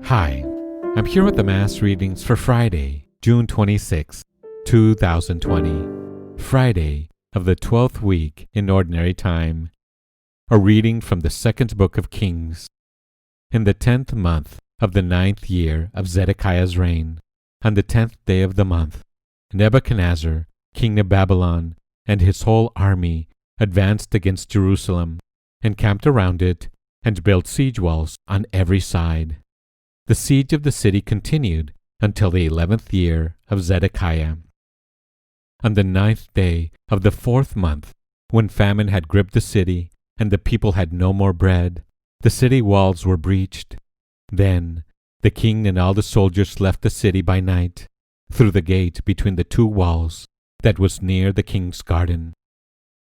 Hi, I'm here with the Mass readings for Friday, June 26, 2020, Friday of the 12th week in Ordinary Time. A reading from the second book of Kings. In the 10th month of the 9th year of Zedekiah's reign, on the 10th day of the month, Nebuchadnezzar, king of Babylon, and his whole army advanced against Jerusalem, encamped around it, and built siege walls on every side. The siege of the city continued until the 11th year of Zedekiah. On the 9th day of the 4th month, when famine had gripped the city and the people had no more bread, the city walls were breached. Then the king and all the soldiers left the city by night, through the gate between the two walls that was near the king's garden.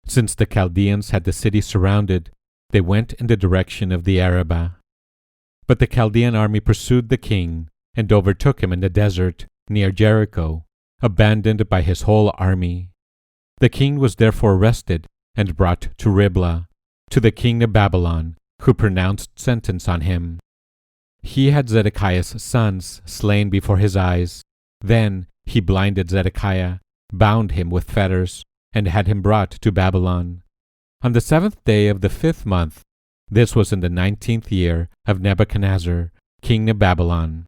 Since the Chaldeans had the city surrounded, they went in the direction of the Arabah. But the Chaldean army pursued the king and overtook him in the desert near Jericho, abandoned by his whole army. The king was therefore arrested and brought to Riblah, to the king of Babylon, who pronounced sentence on him. He had Zedekiah's sons slain before his eyes. Then he blinded Zedekiah, bound him with fetters, and had him brought to Babylon. On the 7th day of the 5th month, this was in the 19th year of Nebuchadnezzar, king of Babylon,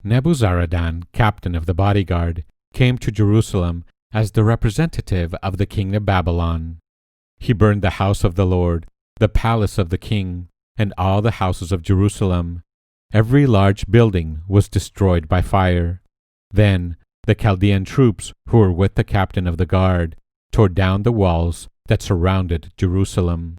Nebuzaradan, captain of the bodyguard, came to Jerusalem as the representative of the king of Babylon. He burned the house of the Lord, the palace of the king, and all the houses of Jerusalem. Every large building was destroyed by fire. Then the Chaldean troops who were with the captain of the guard tore down the walls that surrounded Jerusalem.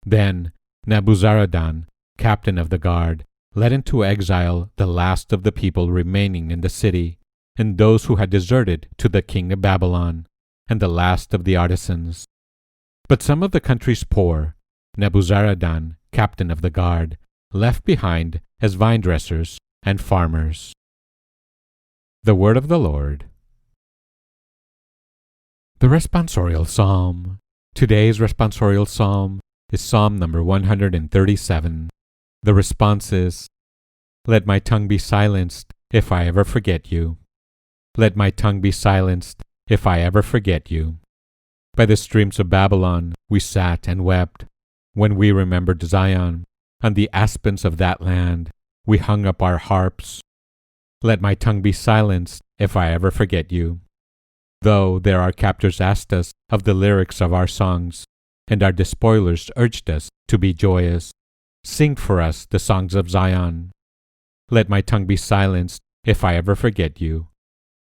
Then Nebuzaradan, captain of the guard, led into exile the last of the people remaining in the city, and those who had deserted to the king of Babylon, and the last of the artisans. But some of the country's poor, Nebuzaradan, captain of the guard, left behind as vine dressers and farmers. The Word of the Lord. The Responsorial Psalm. Today's Responsorial Psalm is Psalm number 137. The response is, "Let my tongue be silenced if I ever forget you. Let my tongue be silenced if I ever forget you. By the streams of Babylon we sat and wept. When we remembered Zion, on the aspens of that land, we hung up our harps. Let my tongue be silenced if I ever forget you. Though there our captors asked us of the lyrics of our songs, and our despoilers urged us to be joyous. Sing for us the songs of Zion. Let my tongue be silenced if I ever forget you.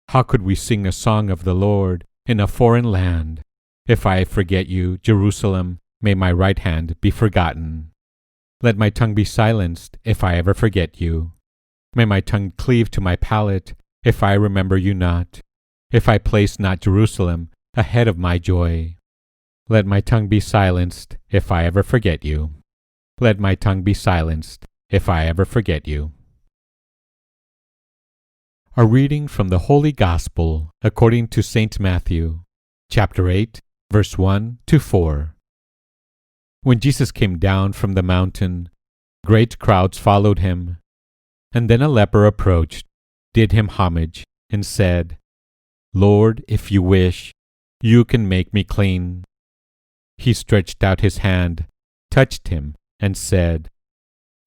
How could we sing a song of the Lord in a foreign land? If I forget you, Jerusalem, may my right hand be forgotten. Let my tongue be silenced if I ever forget you. May my tongue cleave to my palate if I remember you not, if I place not Jerusalem ahead of my joy. Let my tongue be silenced if I ever forget you. Let my tongue be silenced if I ever forget you." A reading from the Holy Gospel according to St. Matthew, chapter 8, verse 1 to 4. When Jesus came down from the mountain, great crowds followed him. And then a leper approached, did him homage, and said, "Lord, if you wish, you can make me clean." He stretched out his hand, touched him, and said,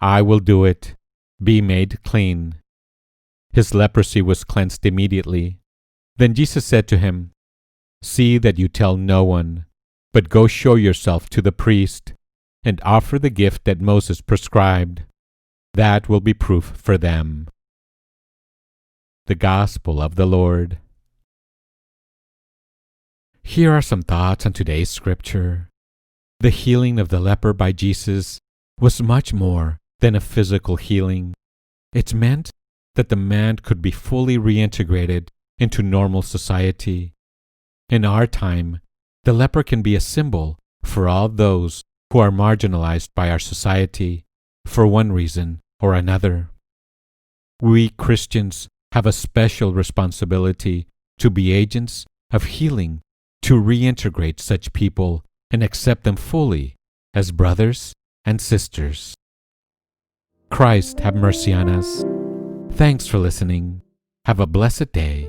"I will do it. Be made clean." His leprosy was cleansed immediately. Then Jesus said to him, "See that you tell no one, but go show yourself to the priest, and offer the gift that Moses prescribed. That will be proof for them." The Gospel of the Lord. Here are some thoughts on today's scripture. The healing of the leper by Jesus was much more than a physical healing. It meant that the man could be fully reintegrated into normal society. In our time, the leper can be a symbol for all those who are marginalized by our society for one reason or another. We Christians have a special responsibility to be agents of healing, to reintegrate such people and accept them fully as brothers and sisters. Christ have mercy on us. Thanks for listening. Have a blessed day.